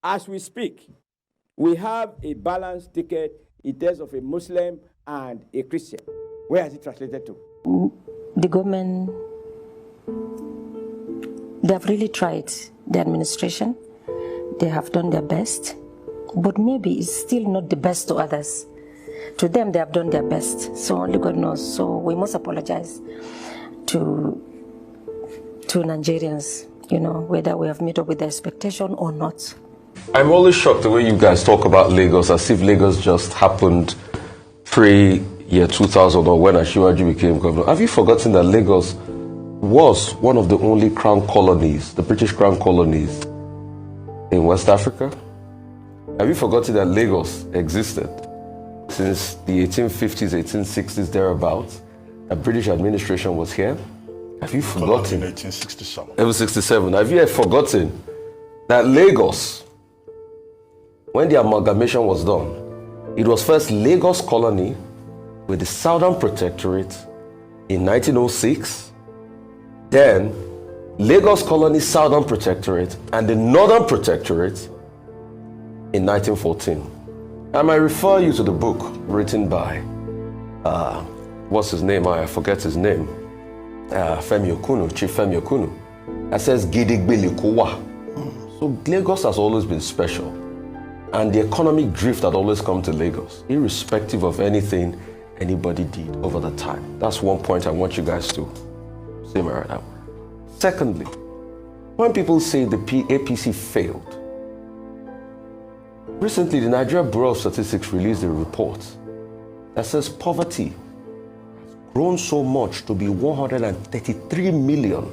as we speak, we have a balanced ticket in terms of a Muslim and a Christian. Where has it translated to? The government, they have really tried, the administration. They have done their best, but maybe it's still not the best to others. To them, they have done their best, so only God knows. So we must apologize to Nigerians, whether we have met up with the expectation or not. I'm always shocked the way you guys talk about Lagos as if Lagos just happened pre-year 2000 or when Asiwaju became governor. Have you forgotten that Lagos was one of the only crown colonies, the British crown colonies in West Africa? Have you forgotten that Lagos existed since the 1850s, 1860s, thereabouts? A British administration was here? Have you forgotten? In 1867. 1867. Have you forgotten that Lagos, when the amalgamation was done, it was first Lagos Colony with the Southern Protectorate in 1906, then Lagos Colony, Southern Protectorate, and the Northern Protectorate in 1914. I might refer you to the book written by, what's his name? I forget his name. Femi Okunu, Chief Femi Okunu. That says Gidigbe Likowa. So Lagos has always been special. And the economic drift had always come to Lagos, irrespective of anything anybody did over the time. That's one point I want you guys to simmer out. Secondly, when people say the APC failed, recently the Nigeria Bureau of Statistics released a report that says poverty has grown so much to be 133 million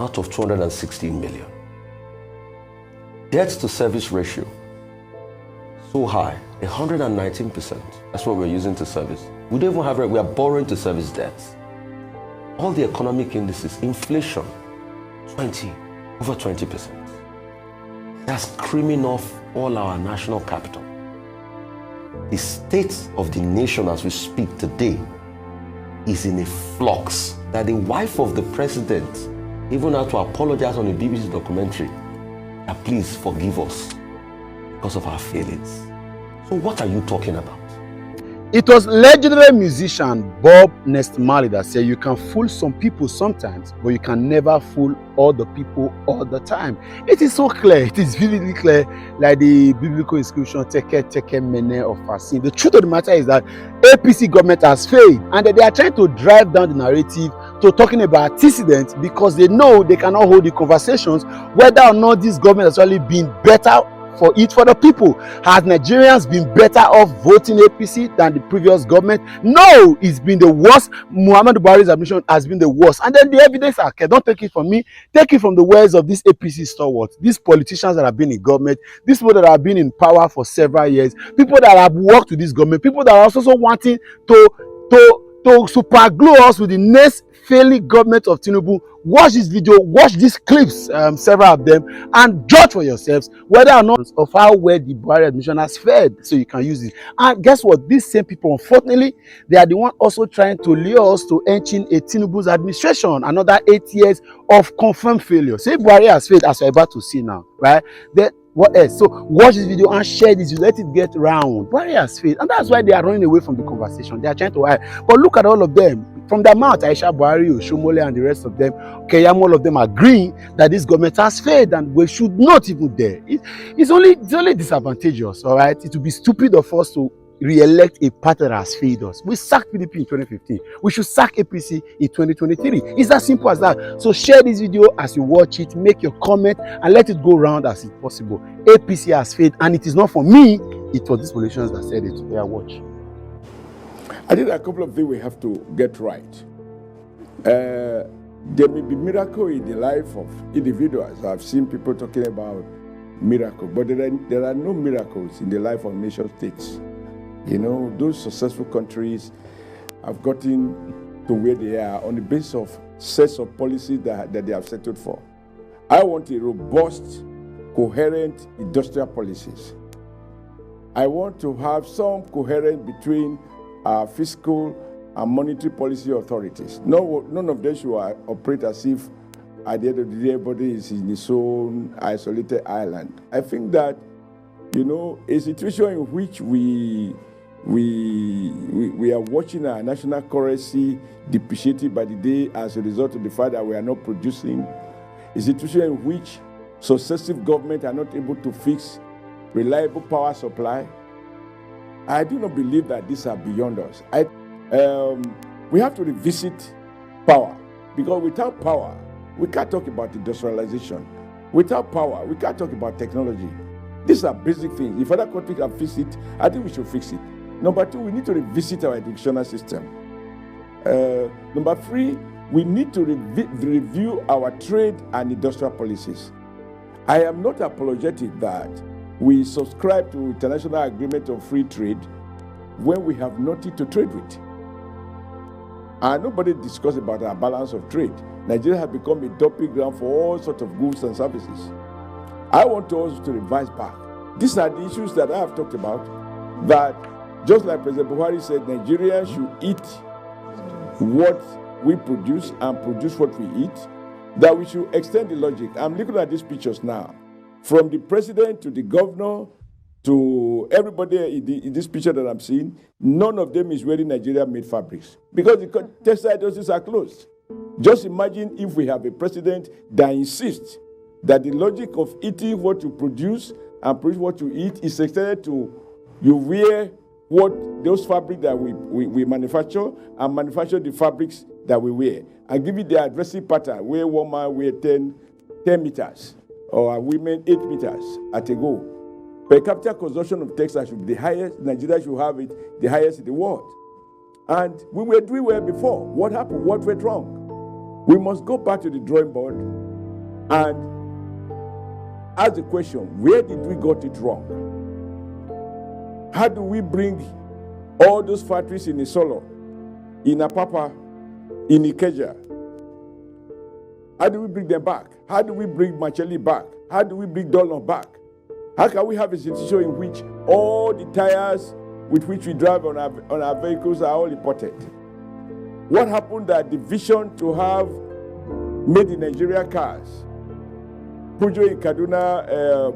out of 216 million. Debt to service ratio, so high, 119%. That's what we're using to service. We don't even have it, we are borrowing to service debts. All the economic indices, inflation, over 20%. That's screaming off all our national capital. The state of the nation as we speak today is in a flux that the wife of the president even had to apologize on a BBC documentary that please forgive us because of our failings. So what are you talking about? It was legendary musician Bob Nestmali that said you can fool some people sometimes, but you can never fool all the people all the time. It is so clear, it is vividly clear, like the biblical inscription, Teke Mene of Fasim. The truth of the matter is that APC government has failed, and that they are trying to drive down the narrative to talking about antecedents because they know they cannot hold the conversations whether or not this government has really been better for the people. Has Nigerians been better off voting APC than the previous government? No, it's been the worst. Muhammadu Buhari's administration has been the worst. And then the evidence, okay, don't take it from me, take it from the words of these APC stalwarts, these politicians that have been in government, these people that have been in power for several years, people that have worked with this government, people that are also wanting to super glue us with the next failing government of Tinubu. Watch this video, watch these clips, several of them, and judge for yourselves whether or not of how well the Buhari administration has fared, so you can use it. And guess what? These same people, unfortunately, they are the one also trying to lure us to entering a Tinubu's administration, another 8 years of confirmed failure. Say Buhari has failed, as we're about to see now, right? What else? So watch this video and share this. Let it get round. Buhari has failed, and that's why they are running away from the conversation. They are trying to hide. But look at all of them. From their mouth, Aisha Buhari, Oshiomhole, and the rest of them, all of them agree that this government has failed and we should not even dare. It's only disadvantageous, all right? It would be stupid of us to re-elect a party that has failed us. We sacked PDP in 2015. We should sack APC in 2023. It's as simple as that. So share this video as you watch it, make your comment, and let it go round as it's possible. APC has failed, and it is not for me. It was these politicians that said it. Yeah, watch. I think a couple of things we have to get right. There may be miracle in the life of individuals. I've seen people talking about miracle, but there are no miracles in the life of nation states. You know, those successful countries have gotten to where they are on the basis of sets of policies that they have settled for. I want a robust, coherent industrial policies. I want to have some coherence between fiscal and monetary policy authorities. None of them should operate as if at the end of the day, everybody is in his own isolated island. I think that, a situation in which we are watching our national currency depreciated by the day as a result of the fact that we are not producing, a situation in which successive governments are not able to fix reliable power supply. I do not believe that these are beyond us. We have to revisit power, because without power, we can't talk about industrialization. Without power, we can't talk about technology. These are basic things. If other countries can fix it, I think we should fix it. Number two, we need to revisit our educational system. Number three, we need to review our trade and industrial policies. I am not apologetic that we subscribe to international agreement of free trade when we have nothing to trade with. And nobody discusses about our balance of trade. Nigeria has become a dumping ground for all sorts of goods and services. I want us to revise back. These are the issues that I have talked about, that just like President Buhari said, Nigerians should eat what we produce and produce what we eat, that we should extend the logic. I'm looking at these pictures now. From the president to the governor to everybody in this picture that I'm seeing, none of them is wearing Nigeria-made fabrics because the textile industries are closed. Just imagine if we have a president that insists that the logic of eating what you produce and produce what you eat is extended to you wear what those fabrics that we manufacture and manufacture the fabrics that we wear. And give it the addressing pattern where one man wear 10 meters or women 8 meters at a go. Per capita consumption of textiles should be the highest. Nigeria should have it the highest in the world. And we were doing well before. What happened? What went wrong? We must go back to the drawing board and ask the question, where did we got it wrong? How do we bring all those factories in Isolo, in Apapa, in Ikeja? How do we bring them back? How do we bring Macheli back? How do we bring Dolon back? How can we have a situation in which all the tires with which we drive on our vehicles are all imported? What happened that the vision to have made in Nigeria cars, Peugeot in Kaduna,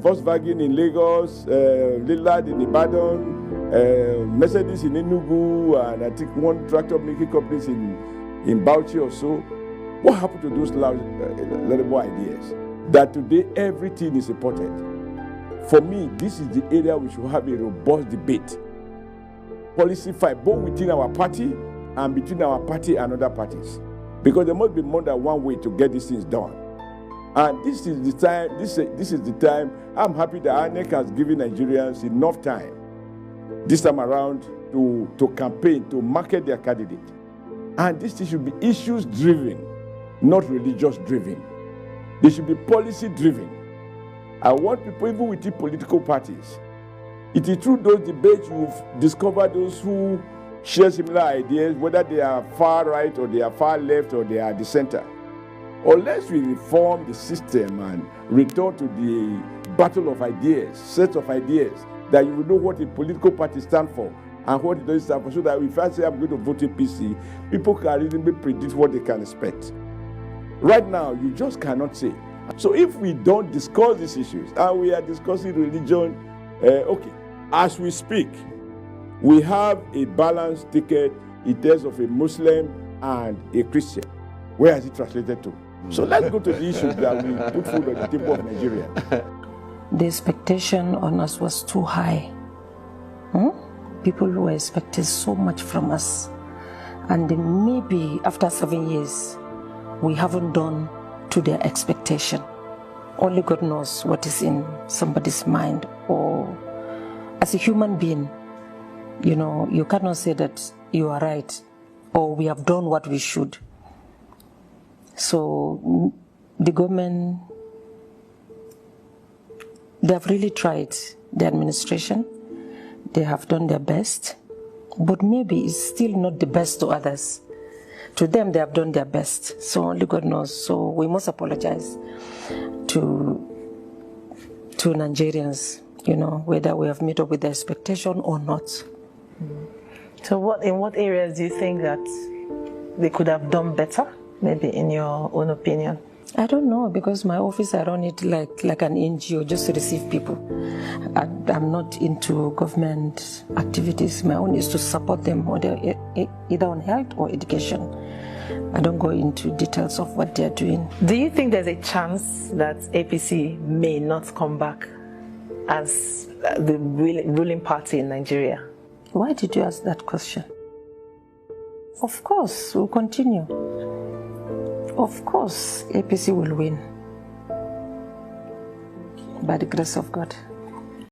Volkswagen in Lagos, Lillard in Ibadan, Mercedes in Enugu, and I think one tractor making companies in Bauchi or so. What happened to those laudable ideas? That today everything is imported. For me, this is the area we should have a robust debate. Policy fight, both within our party and between our party and other parties. Because there must be more than one way to get these things done. And this is the time, this is the time. I'm happy that INEC has given Nigerians enough time this time around to campaign, to market their candidate. And this should be issues driven, not religious driven. They should be policy driven. I want people, even within political parties, it is through those debates you've discovered those who share similar ideas, whether they are far right or they are far left or they are the center. Unless we reform the system and return to the battle of ideas, sets of ideas, that you will know what a political party stands for and what it doesn't stand for, so that if I say I'm going to vote APC, people can reasonably predict what they can expect. Right now, you just cannot say. So if we don't discuss these issues, and we are discussing religion, okay, as we speak, we have a balanced ticket in terms of a Muslim and a Christian. Where is it translated to? So let's go to the issues that we put forward on the table of Nigeria. The expectation on us was too high. People were expecting so much from us. And maybe after 7 years, we haven't done to their expectation. Only God knows what is in somebody's mind. Or as a human being, you cannot say that you are right or we have done what we should. So the government, they have really tried, the administration. They have done their best, but maybe it's still not the best to others. To them, they have done their best. So only God knows. So we must apologize to Nigerians, whether we have met up with the expectation or not. So in what areas do you think that they could have done better, maybe in your own opinion? I don't know, because my office, I run it like an NGO, just to receive people. I'm not into government activities. My own is to support them, either on health or education. I don't go into details of what they're doing. Do you think there's a chance that APC may not come back as the ruling party in Nigeria? Why did you ask that question? Of course, we'll continue. Of course, APC will win. By the grace of God.